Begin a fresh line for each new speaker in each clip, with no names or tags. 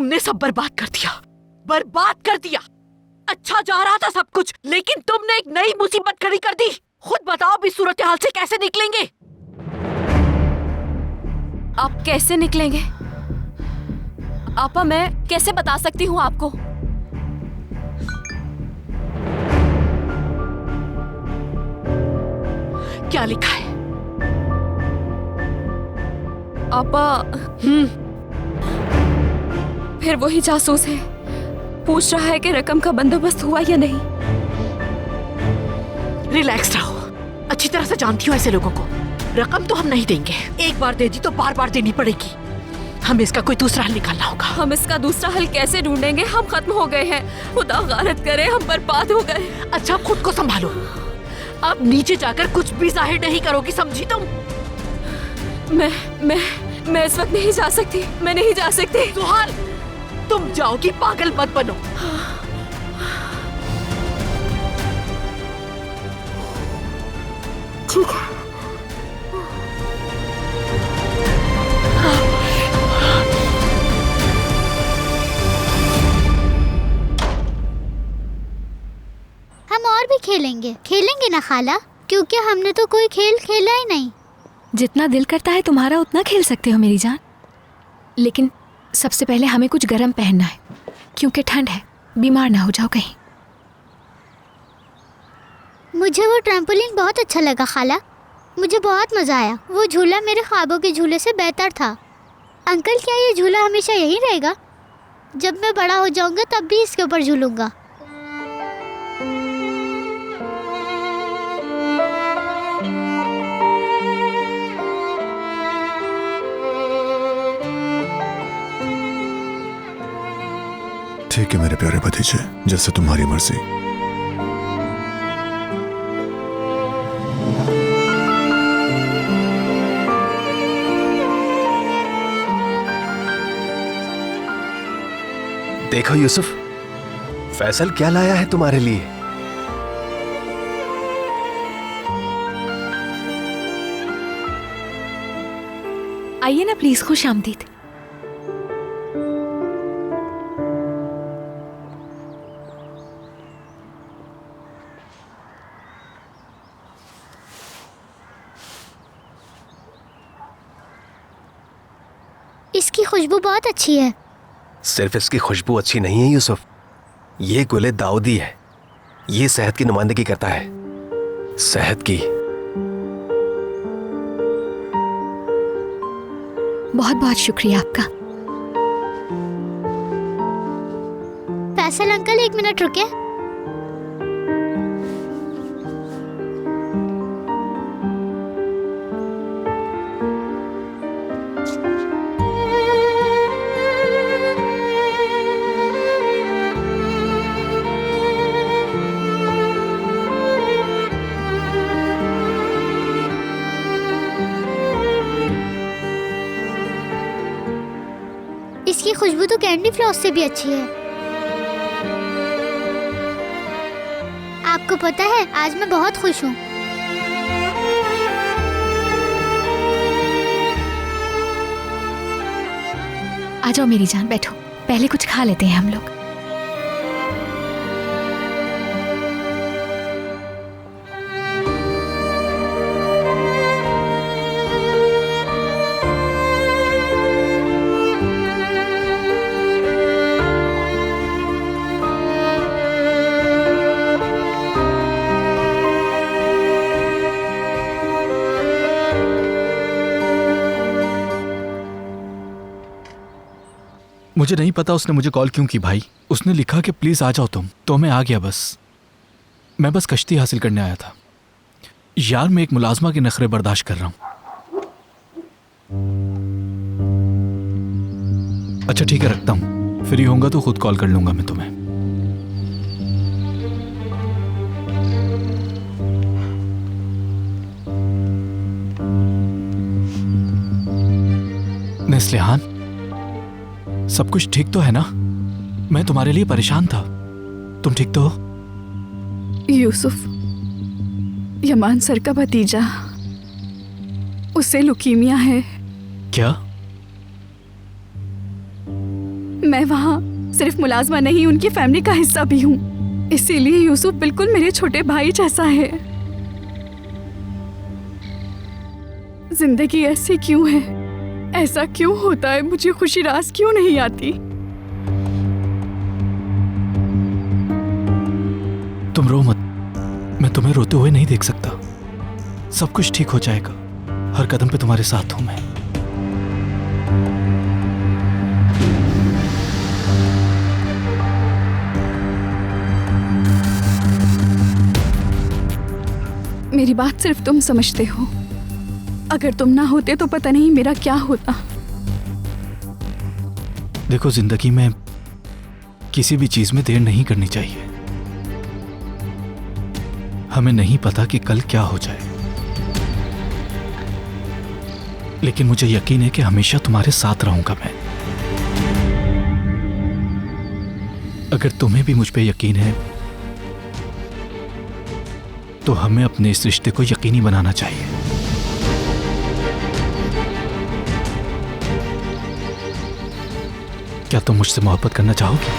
तुमने सब बर्बाद कर दिया, बर्बाद कर दिया। अच्छा जा रहा था सब कुछ, लेकिन तुमने एक नई मुसीबत खड़ी कर दी। खुद बताओ अब इस सूरत हाल से कैसे निकलेंगे?
आप कैसे निकलेंगे? आपा मैं कैसे बता सकती हूँ आपको?
क्या लिखा है?
आपा फिर वही जासूस है, पूछ रहा है कि रकम का बंदोबस्त हुआ या नहीं।
रिलैक्स रहो, अच्छी तरह से जानती हूँ ऐसे लोगों को। रकम तो हम नहीं देंगे, एक बार दे दी तो बार बार देनी पड़ेगी। हमें इसका कोई दूसरा हल निकालना होगा।
हम इसका दूसरा हल कैसे ढूंढेंगे? हम खत्म हो गए हैं, खुदा गारत करे हम बर्बाद हो गए।
अच्छा अब खुद को संभालो, अब नीचे जाकर कुछ भी जाहिर नहीं करोगी, समझी तुम?
मैं इस वक्त नहीं जा सकती, मैं नहीं जा सकती।
सुहाल, तुम जाओगी, पागल मत बनो।
ठीक है।
हम और भी खेलेंगे ना खाला, क्योंकि हमने तो कोई खेल खेला ही नहीं।
जितना दिल करता है तुम्हारा उतना खेल सकते हो मेरी जान, लेकिन सबसे पहले हमें कुछ गर्म पहनना है क्योंकि ठंड है, बीमार ना हो जाओ कहीं।
मुझे वो ट्रैम्पोलिन बहुत अच्छा लगा खाला, मुझे बहुत मज़ा आया। वो झूला मेरे ख्वाबों के झूले से बेहतर था। अंकल क्या ये झूला हमेशा यही रहेगा? जब मैं बड़ा हो जाऊंगा तब भी इसके ऊपर झूलूंगा।
ठीक है मेरे प्यारे भतीजे, जैसे तुम्हारी मर्जी।
देखो यूसुफ, फैसल क्या लाया है तुम्हारे लिए।
आइए ना प्लीज, खुश आमदीद।
इसकी खुशबू बहुत अच्छी है।
सिर्फ इसकी खुशबू अच्छी नहीं है यूसुफ, ये गुले दाऊदी है। ये सेहत की नुमाइंदगी करता है, सेहत की।
बहुत बहुत शुक्रिया आपका।
फैसल अंकल एक मिनट रुके। इसकी खुशबू तो कैंडी फ्लॉस से भी अच्छी है। आपको पता है आज मैं बहुत खुश हूँ।
आ जाओ मेरी जान, बैठो, पहले कुछ खा लेते हैं हम लोग।
मुझे नहीं पता उसने मुझे कॉल क्यों की भाई। उसने लिखा कि प्लीज आ जाओ तुम, तो मैं आ गया। मैं बस कश्ती हासिल करने आया था। यार मैं एक मुलाजमा के नखरे बर्दाश्त कर रहा हूं। अच्छा ठीक है, रखता हूं, फ्री होऊंगा तो खुद कॉल कर लूंगा मैं तुम्हें। नेस्लिहान, सब कुछ ठीक तो है ना? मैं तुम्हारे लिए परेशान था, तुम ठीक तो हो?
यूसुफ, यमान सर का भतीजा, उसे लुकीमिया है।
क्या?
मैं वहाँ सिर्फ मुलाजमा नहीं, उनकी फैमिली का हिस्सा भी हूँ। इसीलिए यूसुफ बिल्कुल मेरे छोटे भाई जैसा है। जिंदगी ऐसी क्यों है? ऐसा क्यों होता है? मुझे खुशी रास क्यों नहीं आती?
तुम रो मत, मैं तुम्हें रोते हुए नहीं देख सकता। सब कुछ ठीक हो जाएगा, हर कदम पे तुम्हारे साथ हूं मैं।
मेरी बात सिर्फ तुम समझते हो। अगर तुम ना होते तो पता नहीं मेरा क्या होता।
देखो, जिंदगी में किसी भी चीज में देर नहीं करनी चाहिए। हमें नहीं पता कि कल क्या हो जाए, लेकिन मुझे यकीन है कि हमेशा तुम्हारे साथ रहूंगा मैं। अगर तुम्हें भी मुझ पे यकीन है तो हमें अपने इस रिश्ते को यकीनी बनाना चाहिए। क्या तुम मुझसे मोहब्बत करना चाहोगी?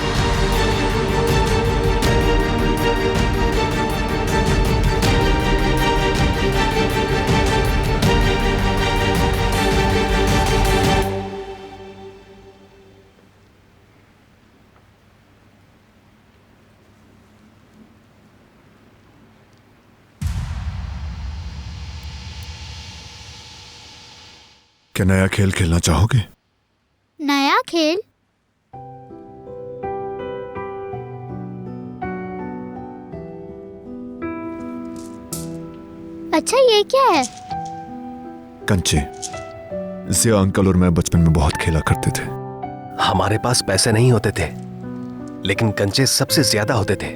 क्या नया खेल खेलना चाहोगे?
नया खेल? अच्छा, ये क्या है?
कंचे। जिया अंकल और मैं बचपन में बहुत खेला करते थे।
हमारे पास पैसे नहीं होते थे, लेकिन कंचे सबसे ज्यादा होते थे,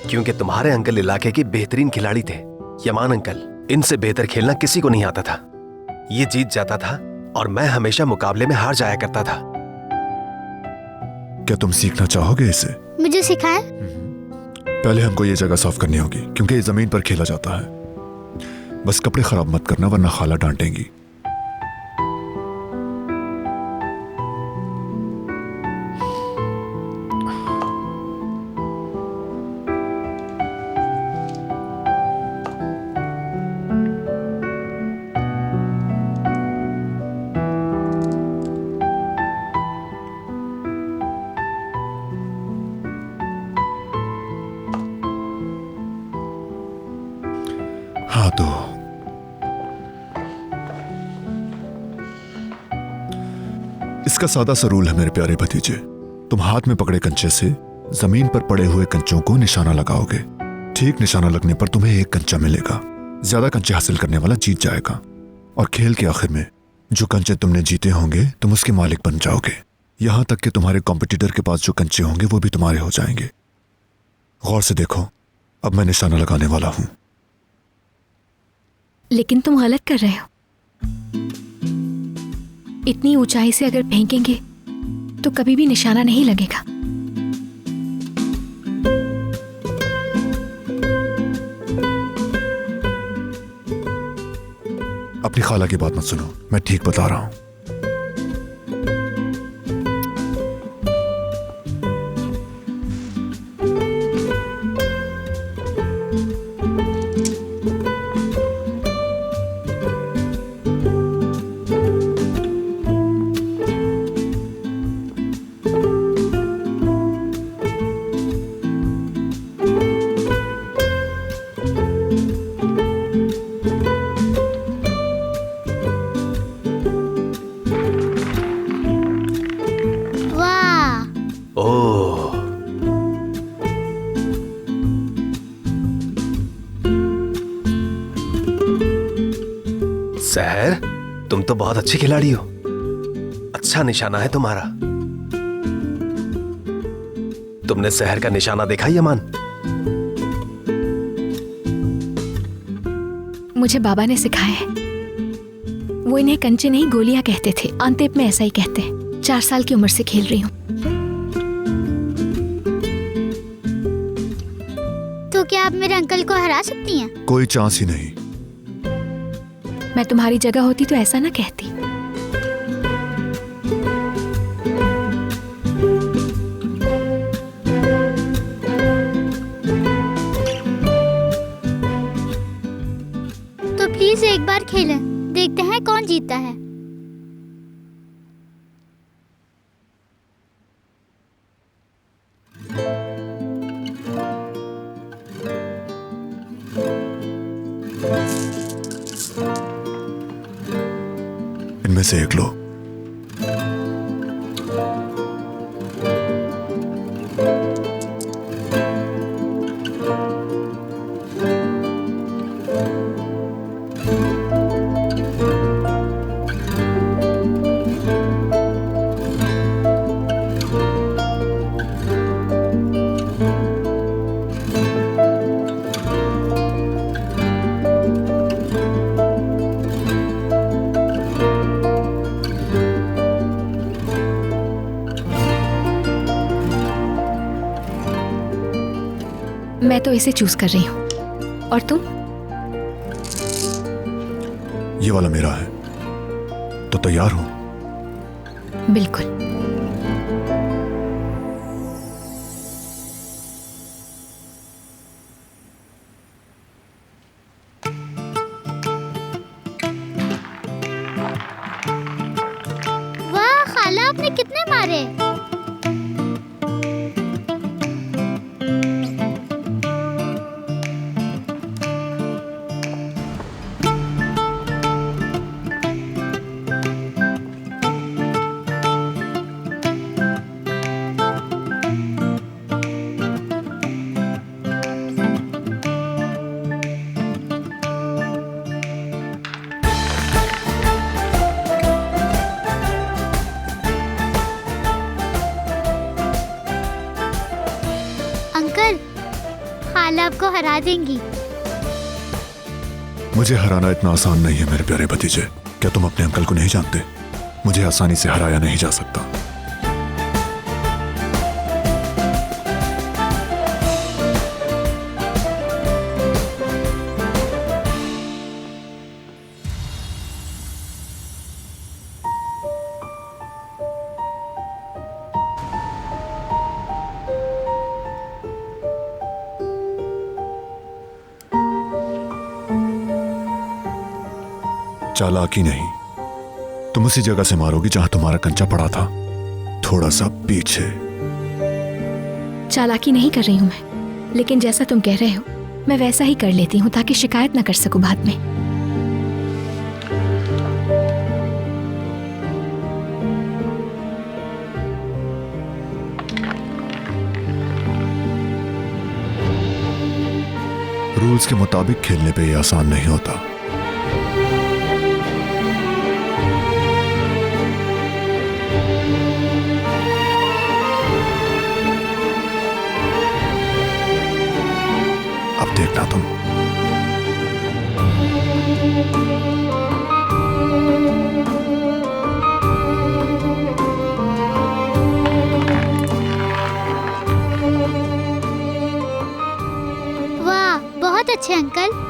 क्योंकि तुम्हारे अंकल इलाके के बेहतरीन खिलाड़ी थे। यमान अंकल, इनसे बेहतर खेलना किसी को नहीं आता था। ये जीत जाता था और मैं हमेशा मुकाबले में हार जाया करता था।
क्या तुम सीखना चाहोगे इसे?
मुझे सिखाएं?
पहले हमको ये जगह साफ करनी होगी, क्योंकि ये जमीन पर खेला जाता है। बस कपड़े खराब मत करना, वरना खाला डांटेंगी। हाँ तो इसका सादा सा रूल है मेरे प्यारे भतीजे। तुम हाथ में पकड़े कंचे से जमीन पर पड़े हुए कंचों को निशाना लगाओगे। ठीक निशाना लगने पर तुम्हें एक कंचा मिलेगा। ज्यादा कंचे हासिल करने वाला जीत जाएगा, और खेल के आखिर में जो कंचे तुमने जीते होंगे तुम उसके मालिक बन जाओगे। यहां तक कि तुम्हारे कॉम्पिटिटर के पास जो कंचे होंगे वो भी तुम्हारे हो जाएंगे। गौर से देखो, अब मैं निशाना लगाने वाला हूं।
लेकिन तुम गलत कर रहे हो। इतनी ऊंचाई से अगर फेंकेंगे तो कभी भी निशाना नहीं लगेगा।
अपनी खाला की बात मत सुनो, मैं ठीक बता रहा हूं।
सहर, तुम तो बहुत अच्छी खिलाड़ी हो। अच्छा निशाना है तुम्हारा। तुमने सहर का निशाना देखा यमान?
मुझे बाबा ने सिखाया है। वो इन्हें कंचे नहीं गोलियां कहते थे। अंतेप में ऐसा ही कहते हैं। 4 साल की उम्र से खेल रही हूँ।
तो क्या आप मेरे अंकल को हरा सकती हैं?
कोई चांस ही नहीं।
मैं तुम्हारी जगह होती तो ऐसा ना कहती।
प्लीज एक बार खेलें, देखते हैं कौन जीतता है।
इनमें से एक लो।
मैं तो इसे चूज कर रही हूँ, और तुम?
ये वाला मेरा है, तो तैयार हो?
बिल्कुल।
वाह खाला, आपने कितने मारे? अंकल, खाला आपको हरा देंगी।
मुझे हराना इतना आसान नहीं है मेरे प्यारे भतीजे। क्या तुम अपने अंकल को नहीं जानते? मुझे आसानी से हराया नहीं जा सकता। चालाकी नहीं, तुम उसी जगह से मारोगी जहां तुम्हारा कंचा पड़ा था, थोड़ा सा पीछे।
चालाकी नहीं कर रही हूँ मैं, लेकिन जैसा तुम कह रहे हो मैं वैसा ही कर लेती हूँ ताकि शिकायत ना कर सकूं बाद में।
रूल्स के मुताबिक खेलने पे ये आसान नहीं होता। अब देखना तुम।
वाह, बहुत अच्छे अंकल।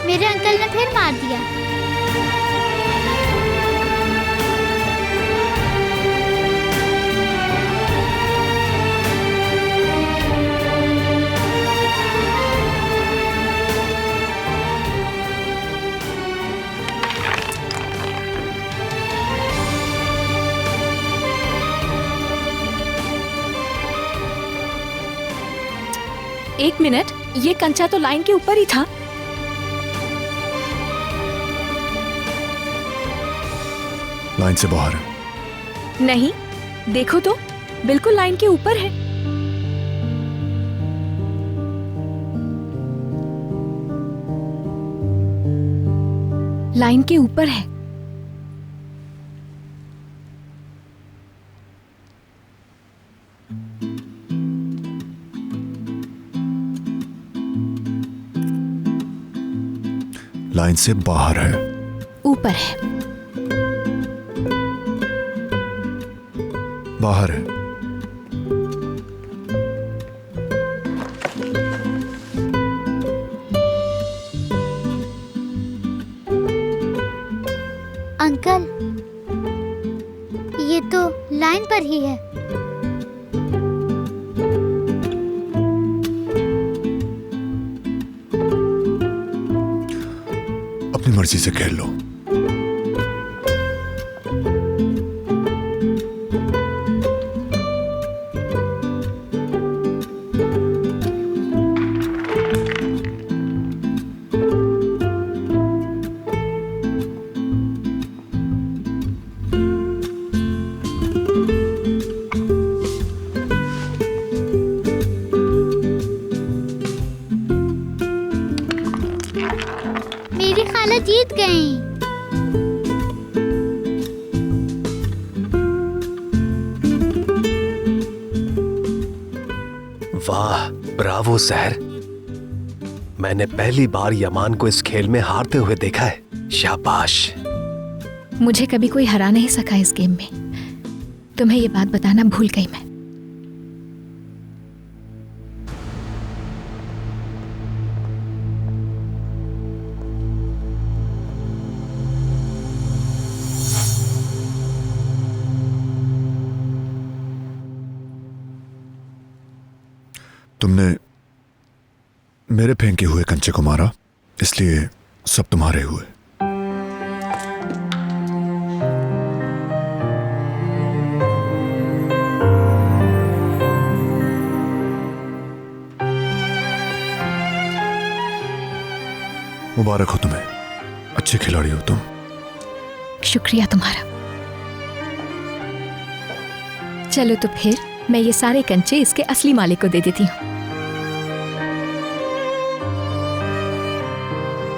मेरे अंकल ने फिर मार दिया।
एक मिनट, ये कंचा तो लाइन के ऊपर ही था।
लाइन से बाहर है।
नहीं, देखो तो, बिल्कुल लाइन के ऊपर है। लाइन के ऊपर है।
लाइन से बाहर है।
ऊपर है।
बाहर है।
रही है।
अपनी मर्जी से खेल लो।
मेरी खाला जीत गई।
वाह, ब्रावो सहर। मैंने पहली बार यमान को इस खेल में हारते हुए देखा है। शाबाश।
मुझे कभी कोई हरा नहीं सका इस गेम में। तुम्हें ये बात बताना भूल गई मैं।
तुमने मेरे फेंके हुए कंचे को मारा, इसलिए सब तुम्हारे हुए। मुबारक हो तुम्हें, अच्छे खिलाड़ी हो तुम।
शुक्रिया तुम्हारा। चलो तो फिर मैं ये सारे कंचे इसके असली मालिक को दे देती हूँ,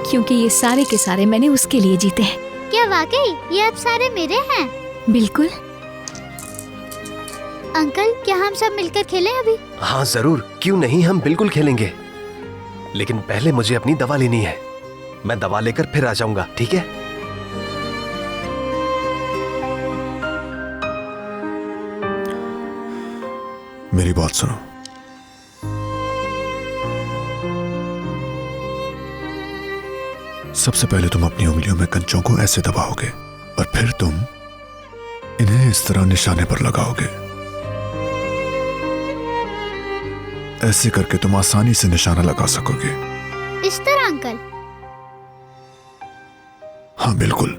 क्योंकि ये सारे के सारे मैंने उसके लिए जीते हैं।
क्या वाकई ये अब सारे मेरे हैं?
बिल्कुल।
अंकल, क्या हम सब मिलकर खेलें अभी?
हाँ जरूर, क्यों नहीं, हम बिल्कुल खेलेंगे। लेकिन पहले मुझे अपनी दवा लेनी है। मैं दवा लेकर फिर आ जाऊंगा, ठीक है?
मेरी बात सुनो। सबसे पहले तुम अपनी उंगलियों में कंचों को ऐसे दबाओगे और फिर तुम इन्हें इस तरह निशाने पर लगाओगे। ऐसे करके तुम आसानी से निशाना लगा सकोगे।
इस तरह अंकल?
हाँ बिल्कुल।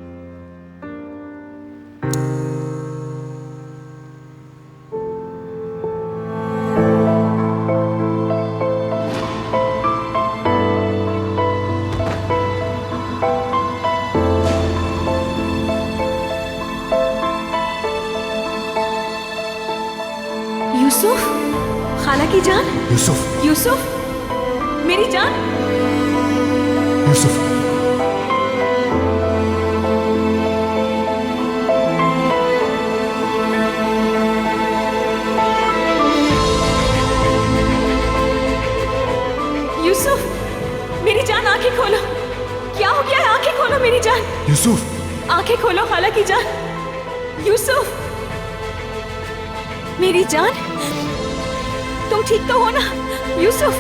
यूसुफ, खाला की जान।
यूसुफ,
यूसुफ, मेरी जान।
यूसुफ,
यूसुफ, मेरी जान, आंखें खोलो। क्या हो गया है? आंखें खोलो मेरी जान।
यूसुफ,
आंखें खोलो खाला की जान। यूसुफ, मेरी जान, तुम ठीक तो हो ना? यूसुफ,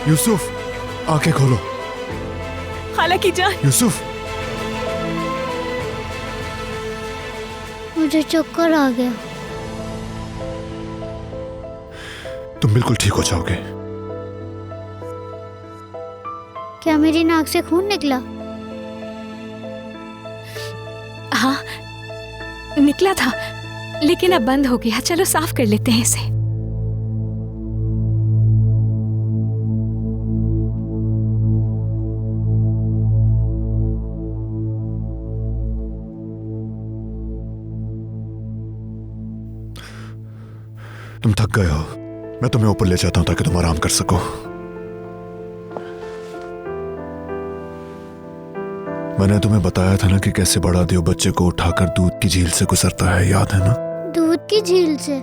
यूसुफ, आंखें खोलो।
खाला की जान।
यूसुफ,
मुझे चक्कर आ गया।
तुम बिल्कुल ठीक हो जाओगे।
क्या मेरी नाक से खून निकला?
हाँ, निकला था, लेकिन अब बंद हो गया। चलो साफ कर लेते हैं इसे।
तुम थक गए हो, मैं तुम्हें ऊपर ले जाता हूं ताकि तुम आराम कर सको। मैंने तुम्हें बताया था ना कि कैसे बड़ा देव बच्चे को उठाकर दूध की झील से गुजरता है, याद है ना?
दूध की झील से?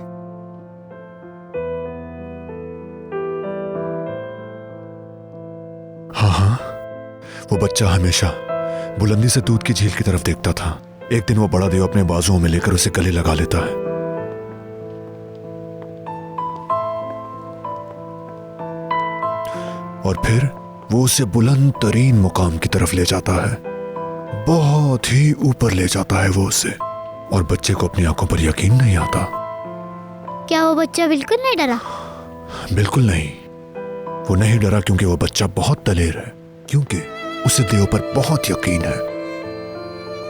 हाँ हाँ, वो बच्चा हमेशा बुलंदी से दूध की झील की तरफ देखता था। एक दिन वो बड़ा देव अपने बाजुओं में लेकर उसे गले लगा लेता है। और फिर वो उसे बुलंद तरीन मुकाम की तरफ ले जाता है। बहुत ही ऊपर ले जाता है वो उसे। और बच्चे को अपनी आंखों पर यकीन नहीं आता।
क्या वो बच्चा बिल्कुल नहीं डरा?
बिल्कुल नहीं, वो नहीं डरा क्योंकि वो बच्चा बहुत दलेर है, क्योंकि उसे देव पर बहुत यकीन है।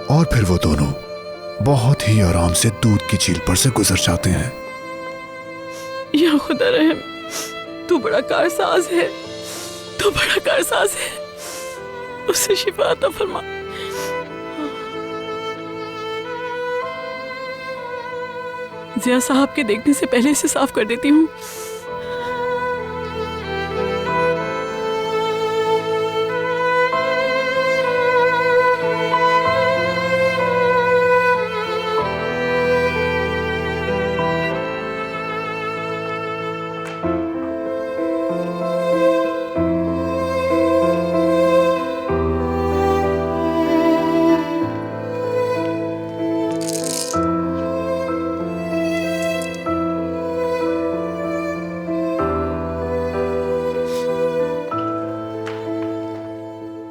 और फिर वो दोनों बहुत ही आराम से दूध की झील पर से गुजर जाते हैं।
या खुदा रहम, तू बड़ा कारसाज है, तू बड़ा कारसाज है, उसे शिफा अता फरमा। जिया साहब के देखने से पहले इसे साफ कर देती हूँ।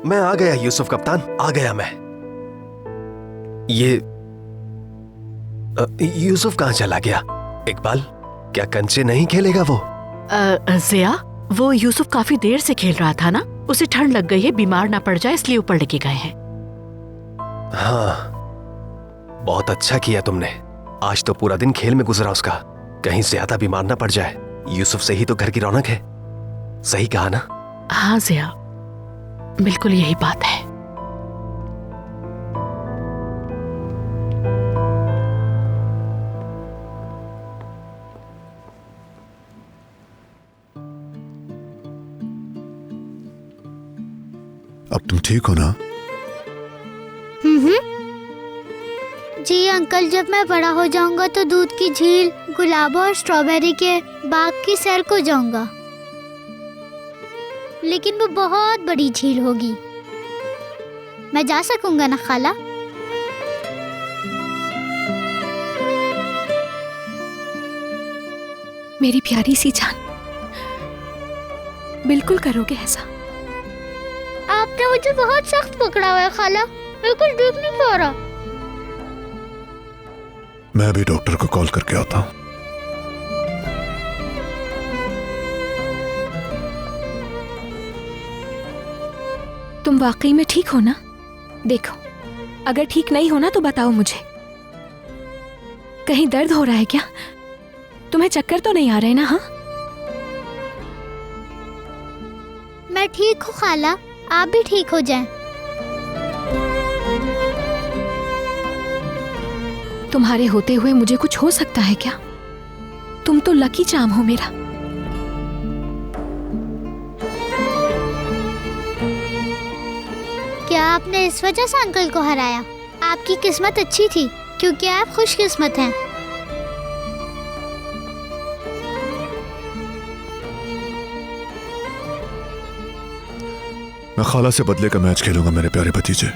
मैं आ गया यूसुफ कप्तान, आ गया मैं। ये यूसुफ कहाँ चला गया? इकबाल, क्या कंचे नहीं खेलेगा वो?
जिया, वो यूसुफ काफी देर से खेल रहा था ना, उसे ठंड लग गई है, बीमार ना पड़ जाए इसलिए ऊपर लेके गए हैं।
हाँ, बहुत अच्छा किया तुमने। आज तो पूरा दिन खेल में गुजरा उसका, कहीं ज्यादा बीमार ना पड़ जाए। यूसुफ से ही तो घर की रौनक है। सही कहा ना?
हाँ जिया, बिल्कुल यही बात है।
अब तुम ठीक हो ना?
जी अंकल, जब मैं बड़ा हो जाऊंगा तो दूध की झील, गुलाबों और स्ट्रॉबेरी के बाग की सैर को जाऊंगा, लेकिन वो बहुत बड़ी झील होगी। मैं जा सकूंगा ना खाला?
मेरी प्यारी सी जान, बिल्कुल करोगे ऐसा?
आपने मुझे बहुत सख्त पकड़ा हुआ है खाला, मैं कुछ देख नहीं पा रहा।
मैं अभी डॉक्टर को कॉल करके आता हूँ।
तुम वाकई में ठीक हो ना? देखो, अगर ठीक नहीं हो ना तो बताओ मुझे। कहीं दर्द हो रहा है क्या? तुम्हें चक्कर तो नहीं आ रहे ना? हाँ,
मैं ठीक हूँ खाला, आप भी ठीक हो जाएं।
तुम्हारे होते हुए मुझे कुछ हो सकता है क्या? तुम तो लकी चार्म हो मेरा।
क्या आपने इस वजह से अंकल को हराया? आपकी किस्मत अच्छी थी, क्योंकि आप खुशकिस्मत हैं।
मैं खाला से बदले का मैच खेलूंगा मेरे प्यारे भतीजे।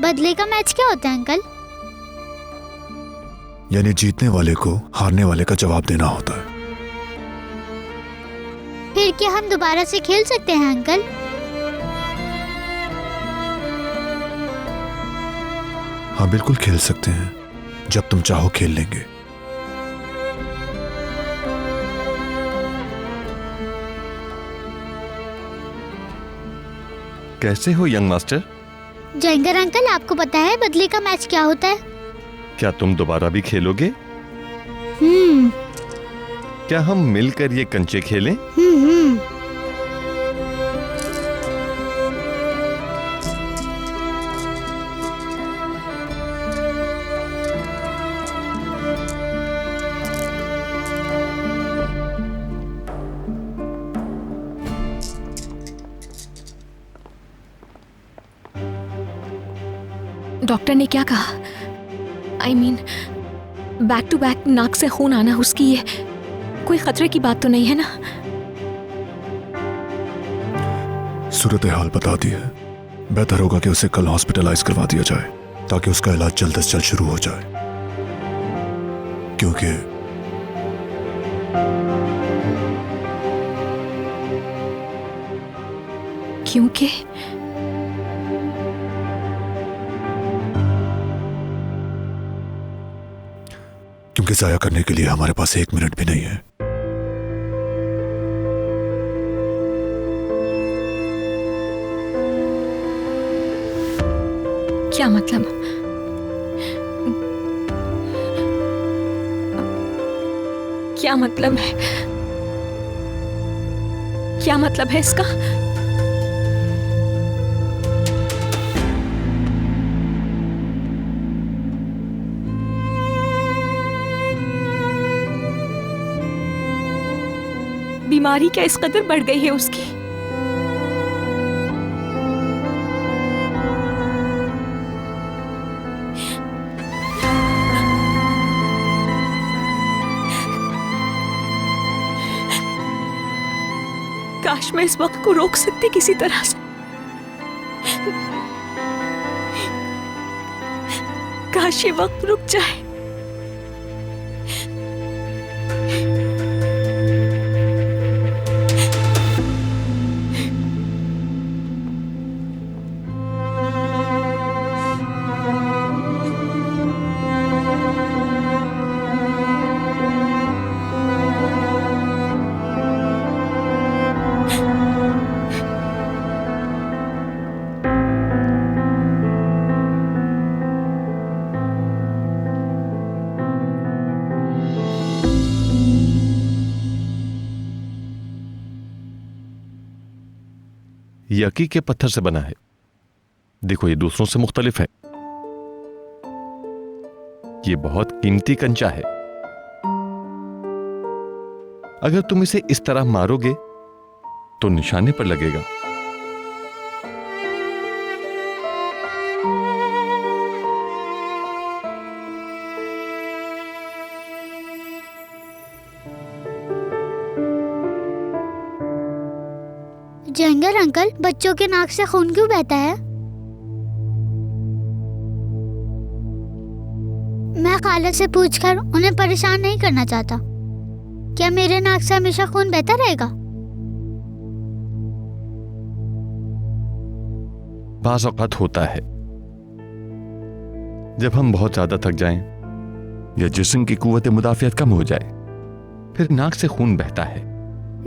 बदले का मैच क्या होता है अंकल?
यानी जीतने वाले को हारने वाले का जवाब देना होता है।
फिर क्या हम दोबारा से खेल सकते हैं अंकल?
हाँ, बिल्कुल खेल सकते हैं, जब तुम चाहो खेल लेंगे।
कैसे हो यंग मास्टर?
जयंगर अंकल, आपको पता है बदले का मैच क्या होता है?
क्या तुम दोबारा भी खेलोगे? क्या हम मिलकर ये कंचे खेलें?
डॉक्टर ने क्या कहा? I mean, back to back नाक से खून आना, उसकी ये कोई खतरे की बात तो नहीं है ना?
सूरत हाल बता दी है। बेहतर होगा कि उसे कल हॉस्पिटलाइज करवा दिया जाए, ताकि उसका इलाज जल्द से जल्द शुरू हो जाए। क्योंकि जिंदगी जाया करने के लिए हमारे पास 1 मिनट भी नहीं है।
क्या मतलब? क्या मतलब है? क्या मतलब है इसका? बीमारी क्या इस कदर बढ़ गई है उसकी? काश मैं इस वक्त को रोक सकती किसी तरह से। काश ये वक्त रुक जाए।
यकी के पत्थर से बना है। देखो ये दूसरों से मुख्तलिफ है। ये बहुत कीमती कंचा है। अगर तुम इसे इस तरह मारोगे तो निशाने पर लगेगा।
जंगल अंकल, बच्चों के नाक से खून क्यों बहता है? मैं खाला से पूछकर उन्हें परेशान नहीं करना चाहता। क्या मेरे नाक से हमेशा खून बहता रहेगा?
बाज़ औक़ात होता है जब हम बहुत ज्यादा थक जाएं या जिस्म की कुव्वत मुदाफ़ियत कम हो जाए, फिर नाक से खून बहता है।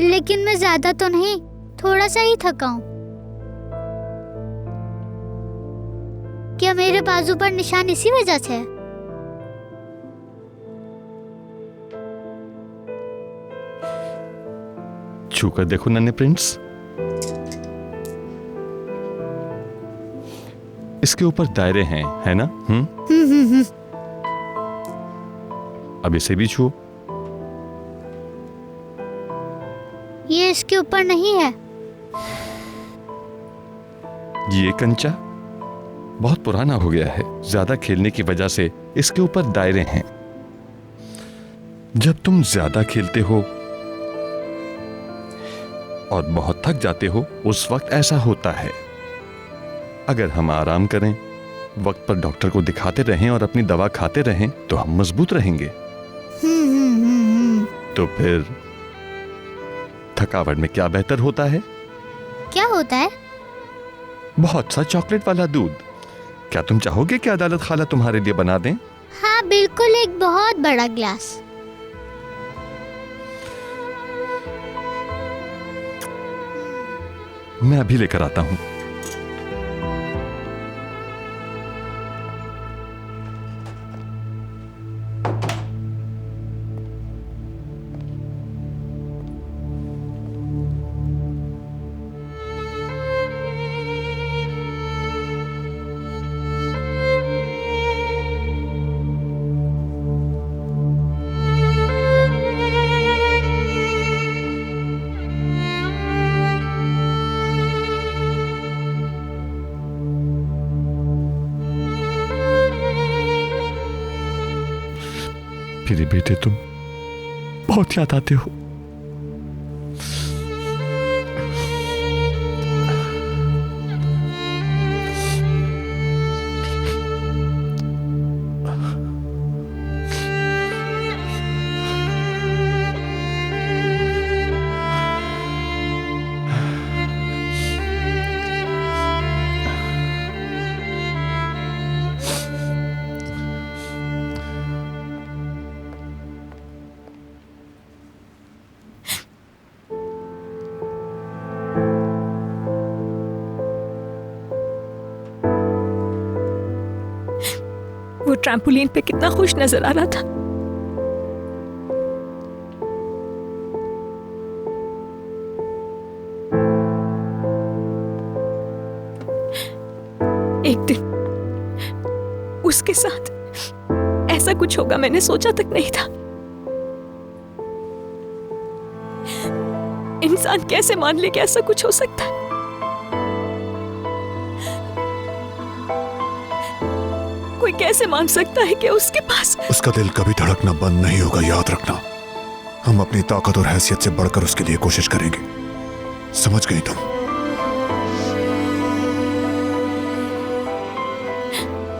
लेकिन मैं ज्यादा तो नहीं, थोड़ा सा ही थका हूँ। क्या मेरे बाजू पर निशान इसी वजह से है?
छू कर देखो नन्हे प्रिंस, इसके ऊपर दायरे हैं, है ना? अब इसे भी छू।
ये इसके ऊपर नहीं है।
ये कंचा बहुत पुराना हो गया है। ज्यादा खेलने की वजह से इसके ऊपर दायरे हैं। जब तुम ज्यादा खेलते हो और बहुत थक जाते हो, उस वक्त ऐसा होता है। अगर हम आराम करें, वक्त पर डॉक्टर को दिखाते रहें और अपनी दवा खाते रहें तो हम मजबूत रहेंगे। तो फिर थकावट में क्या बेहतर होता है?
क्या होता है?
बहुत सा चॉकलेट वाला दूध। क्या तुम चाहोगे कि अदालत खाला तुम्हारे लिए बना दें?
हाँ बिल्कुल, एक बहुत बड़ा गिलास।
मैं अभी लेकर आता हूं। मेरे बेटे, तुम बहुत याद आते हो।
ट्रैम्पोलिन पे कितना खुश नजर आ रहा था। एक दिन उसके साथ ऐसा कुछ होगा मैंने सोचा तक नहीं था। इंसान कैसे मान ले कि ऐसा कुछ हो सकता है? कोई कैसे मान सकता है कि उसके पास
उसका दिल कभी धड़कना बंद नहीं होगा, याद रखना। हम अपनी ताकत और हैसियत से बढ़कर उसके लिए कोशिश करेंगे, समझ गई तुम?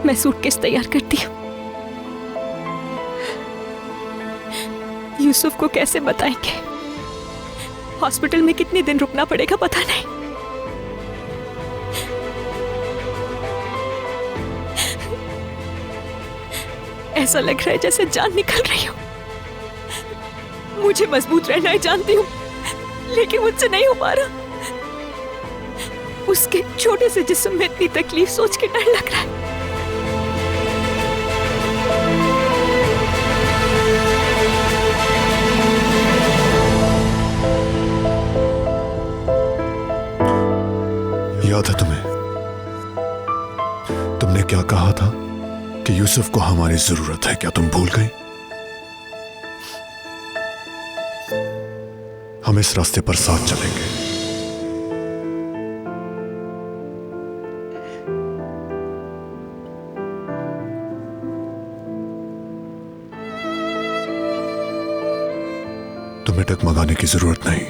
मैं सूटकेस तैयार करती हूँ। यूसुफ को कैसे बताएंगे? हॉस्पिटल में कितने दिन रुकना पड़ेगा पता नहीं। ऐसा लग रहा है जैसे जान निकल रही हो। मुझे मजबूत रहना है जानती हूँ, लेकिन मुझसे नहीं हो पा रहा। उसके छोटे से जिस्म में इतनी तकलीफ सोच के डर लग रहा है।
याद है तुम्हें? तुमने क्या कहा था कि यूसुफ को हमारी जरूरत है, क्या तुम भूल गई? हम इस रास्ते पर साथ चलेंगे। तुम्हें डगमगाने की जरूरत नहीं,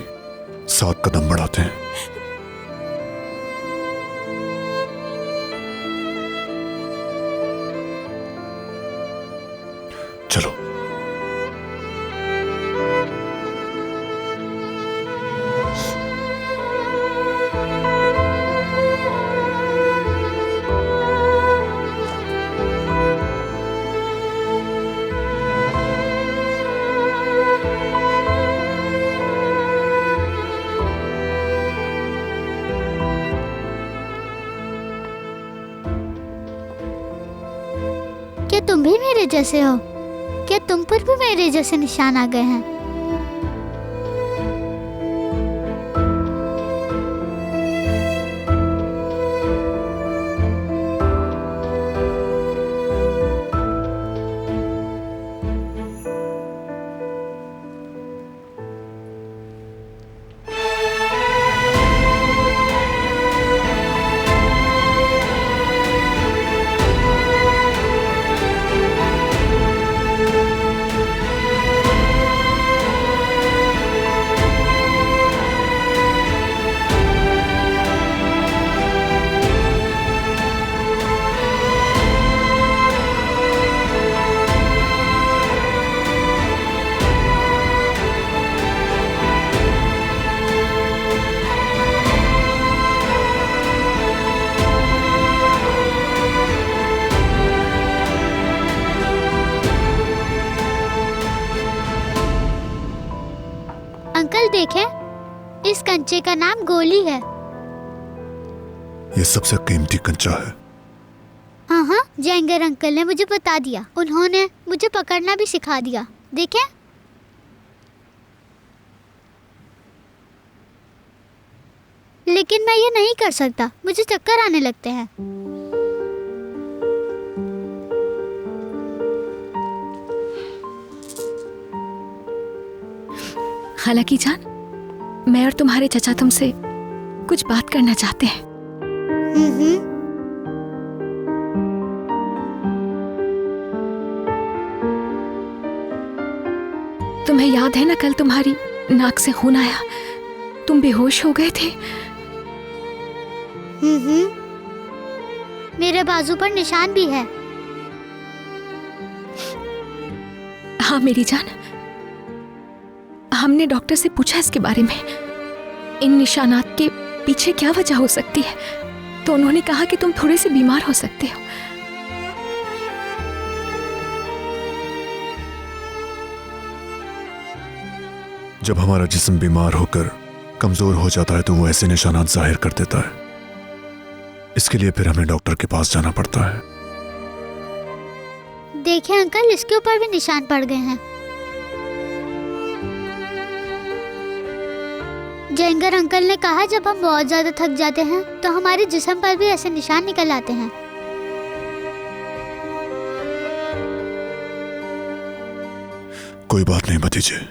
साथ कदम बढ़ाते हैं। चलो।
क्या तुम भी मेरे जैसे हो? क्या तुम पर भी मेरे जैसे निशान आ गए हैं? अंकल देखें, इस कंचे का नाम गोली है।
ये सबसे कीमती कंचा है।
हाँ, जेंगर अंकल ने मुझे बता दिया। उन्होंने मुझे पकड़ना भी सिखा दिया। देखें, लेकिन मैं ये नहीं कर सकता, मुझे चक्कर आने लगते हैं।
हालांकि जान, मैं और तुम्हारे चचा तुमसे कुछ बात करना चाहते हैं। तुम्हें याद है ना, कल तुम्हारी नाक से खून आया, तुम बेहोश हो गए थे।
मेरे बाजू पर निशान भी है।
हाँ मेरी जान, हमने डॉक्टर से पूछा इसके बारे में, इन निशानात के पीछे क्या वजह हो सकती है, तो उन्होंने कहा कि तुम थोड़े से बीमार हो सकते हो।
जब हमारा जिस्म बीमार होकर कमजोर हो जाता है तो वो ऐसे निशानात जाहिर कर देता है। इसके लिए फिर हमें डॉक्टर के पास जाना पड़ता है।
देखिए अंकल, इसके ऊपर भी निशान पड़ गए हैं। जेंगर अंकल ने कहा जब हम बहुत ज्यादा थक जाते हैं तो हमारे जिस्म पर भी ऐसे निशान निकल आते हैं।
कोई बात नहीं भतीजे,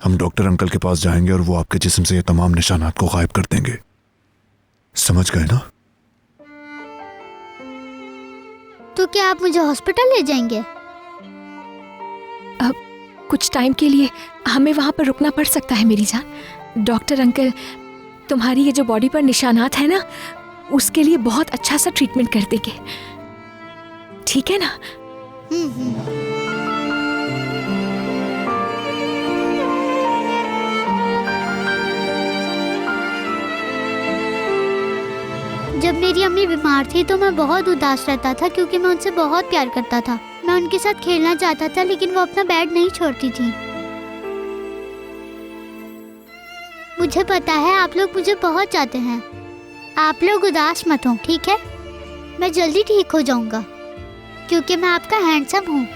हम डॉक्टर अंकल के पास जाएंगे और वो आपके जिस्म से ये तमाम निशानात को गायब कर देंगे। समझ गए ना?
तो क्या आप मुझे हॉस्पिटल ले जाएंगे?
अब कुछ टाइम के लिए हमें वहाँ पर रुकना पड़ सकता है मेरी जान। डॉक्टर अंकल तुम्हारी ये जो बॉडी पर निशानात है ना, उसके लिए बहुत अच्छा सा ट्रीटमेंट कर देंगे, ठीक है ना?
जब मेरी अम्मी बीमार थी तो मैं बहुत उदास रहता था क्योंकि मैं उनसे बहुत प्यार करता था। मैं उनके साथ खेलना चाहता था लेकिन वो अपना बेड नहीं छोड़ती थी। मुझे पता है आप लोग मुझे बहुत चाहते हैं। आप लोग उदास मत हो, ठीक है? मैं जल्दी ठीक हो जाऊंगा क्योंकि मैं आपका हैंडसम हूँ।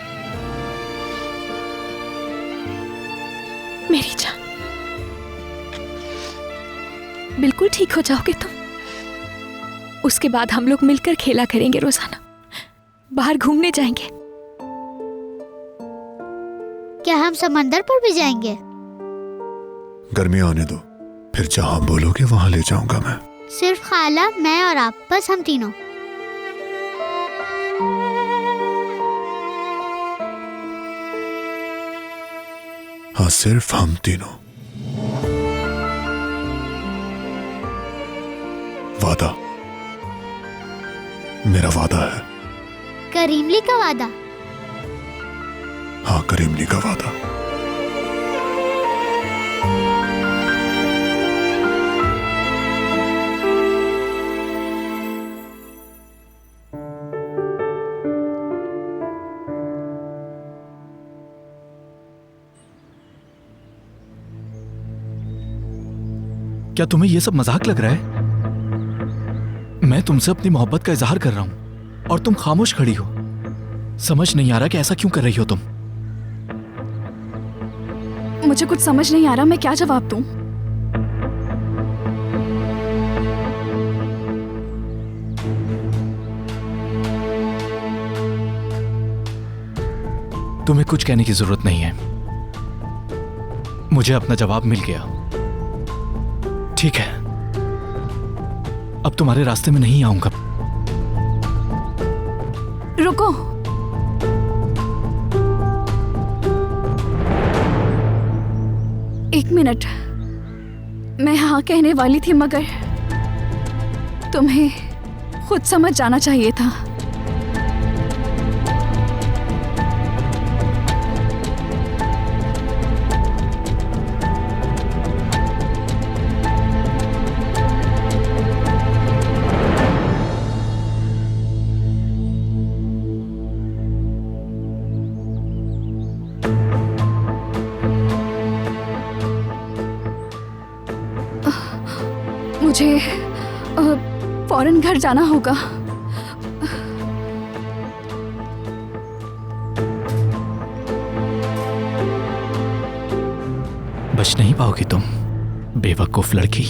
मेरी जान, बिल्कुल ठीक हो जाओगे तुम। उसके बाद हम लोग मिलकर खेला करेंगे, रोजाना बाहर घूमने जाएंगे।
क्या हम समंदर पर भी जाएंगे?
गर्मी आने दो, फिर जहां बोलोगे वहां ले जाऊंगा मैं।
सिर्फ खाला, मैं और आप, बस हम तीनों।
हाँ, सिर्फ हम तीनों। वादा, मेरा वादा है।
करीमली का वादा?
हाँ, करीमली का वादा।
क्या तुम्हें यह सब मजाक लग रहा है? मैं तुमसे अपनी मोहब्बत का इजहार कर रहा हूं और तुम खामोश खड़ी हो। समझ नहीं आ रहा कि ऐसा क्यों कर रही हो तुम।
मुझे कुछ समझ नहीं आ रहा, मैं क्या जवाब दूं?
तुम्हें कुछ कहने की जरूरत नहीं है, मुझे अपना जवाब मिल गया। ठीक है, अब तुम्हारे रास्ते में नहीं आऊंगा।
रुको, एक मिनट। मैं हाँ कहने वाली थी मगर तुम्हें खुद समझ जाना चाहिए था। मुझे फौरन घर जाना होगा।
बच नहीं पाओगी तुम, बेवकूफ लड़की।